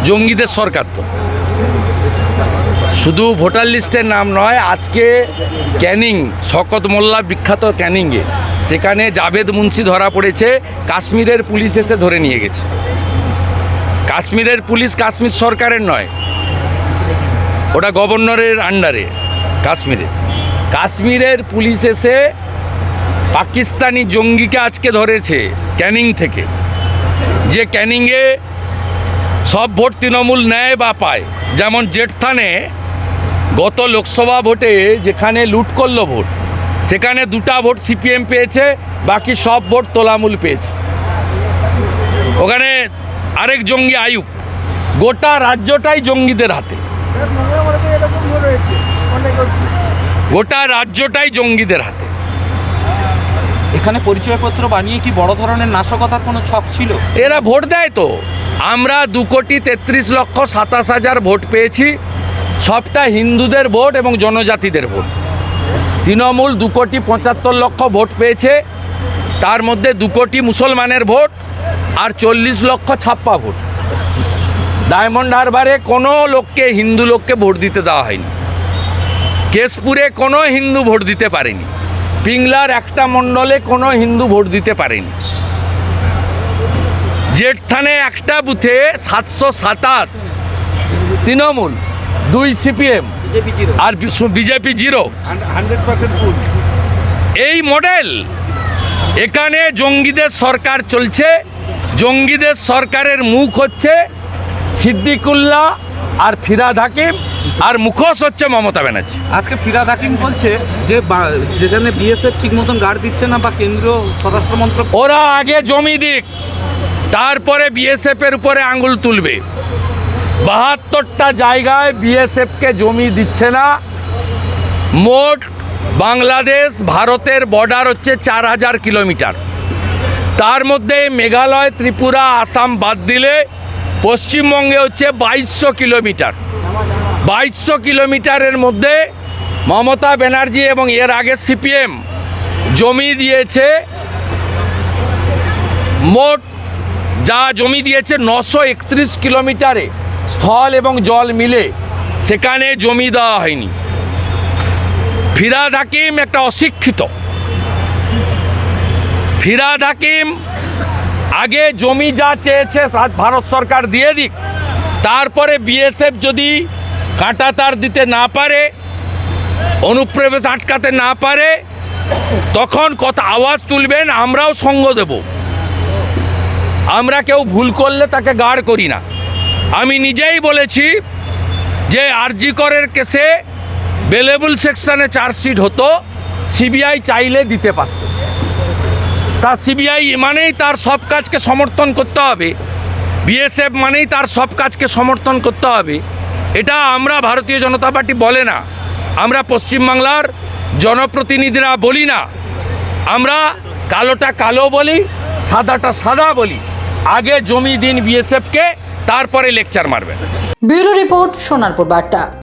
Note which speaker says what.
Speaker 1: জঙ্গিদের সরকার তো শুধু ভোটার লিস্টের নাম নয়, আজকে ক্যানিং শওকত মোল্লা বিখ্যাত ক্যানিংয়ে সেখানে জাভেদ মুন্সি ধরা পড়েছে, কাশ্মীরের পুলিশ এসে ধরে নিয়ে গেছে। কাশ্মীরের পুলিশ কাশ্মীর সরকারের নয়, ওটা গভর্নরের আন্ডারে। কাশ্মীরের পুলিশ এসে পাকিস্তানি জঙ্গিকে আজকে ধরেছে ক্যানিং থেকে, যে ক্যানিংয়ে সব ভোট তৃণমূল নেয় বা পায়। যেমন জেঠথানে গত লোকসভা ভোটে যেখানে লুট করলো ভোট, সেখানে 2টা ভোট সিপিএম পেয়েছে, বাকি সব ভোট তোলামূল পেয়েছে। ওখানে আরেক জঙ্গি আয়ুব, গোটা রাজ্যটাই জঙ্গিদের হাতে, গোটা রাজ্যটাই জঙ্গিদের হাতে।
Speaker 2: এখানে পরিচয়পত্র বানিয়ে কি বড় ধরনের নাশকতার কোনো ছক ছিল?
Speaker 1: এরা ভোট দেয় তো। আমরা 2,33,27,000 ভোট পেয়েছি, সবটা হিন্দুদের ভোট এবং জনজাতিদের ভোট। তৃণমূল 2,75,00,000 ভোট পেয়েছে, তার মধ্যে 2 কোটি মুসলমানের ভোট আর 40 লক্ষ ছাপ্পা ভোট। ডায়মন্ড হারবারে কোনো লোককে, হিন্দু লোককে ভোট দিতে দেওয়া হয়নি। কেশপুরে কোনো হিন্দু ভোট দিতে পারেনি। পিংলার একটা মণ্ডলে কোনো হিন্দু ভোট দিতে পারেনি। জেঠথানে একটা বুথে 727 তৃণমূল, 2 সিপিএম আর বিজেপি 0। এই মডেল, এখানে জঙ্গিদের সরকার চলছে। জঙ্গিদের সরকারের মুখ হচ্ছে সিদ্দিকুল্লাহ আর ফিরহাদ হাকিম, আর মুখোশ হচ্ছে মমতা ব্যানার্জি।
Speaker 2: আজকে ফিরহাদ হাকিম বলছে যে যেখানে বিএসএফ ঠিক মতন গার্ড দিচ্ছে না বা কেন্দ্রীয় স্বরাষ্ট্রমন্ত্রক,
Speaker 1: ওরা আগে জমি দিক, তারপরে বিএসএফের উপরে আঙুল তুলবে। 72টা জায়গায় বিএসএফকে জমি দিচ্ছে না। মোট বাংলাদেশ ভারতের বর্ডার হচ্ছে 4000 কিলোমিটার, তার মধ্যে মেঘালয়, ত্রিপুরা, আসাম বাদ দিলে পশ্চিমবঙ্গে হচ্ছে 2200 কিলোমিটার। 2200 কিলোমিটারের মধ্যে মমতা ব্যানার্জি এবং এর আগে সিপিএম জমি দিয়েছে, মোট যা জমি দিয়েছে 931 কিলোমিটারে, স্থল এবং জল মিলে সেখানে জমি দেওয়া হয়নি। ফিরহাদ হাকিম একটা অশিক্ষিত। ফিরহাদ হাকিম আগে জমি যা চেয়েছে ভারত সরকার দিয়ে দিক, তারপরে বিএসএফ যদি কাঁটা তার দিতে না পারে, অনুপ্রবেশ আটকাতে না পারে, তখন কথা আওয়াজ তুলবেন, আমরাও সঙ্গ দেব। আমরা কেউ ভুল করলে তাকে গার্ড করি না। আমি নিজেই বলেছি যে আরজি করের কেসে বেলেবল সেকশনে চার্জশিট হতো, সিবিআই চাইলে দিতে পারত। তা সিবিআই মানেই তার সব কাজকে সমর্থন করতে হবে, বিএসএফ মানেই তার সব কাজকে সমর্থন করতে হবে, এটা আমরা ভারতীয় জনতা পার্টি বলে না। আমরা পশ্চিমবাংলার জনপ্রতিনিধিরা বলি না। আমরা কালোটা কালো বলি, সাদাটা সাদা বলি। আগে জমি দিন বিএসএফকে, তারপরে লেকচার মারবেন।
Speaker 3: ব্যুরো রিপোর্ট, সোনারপুর বার্তা।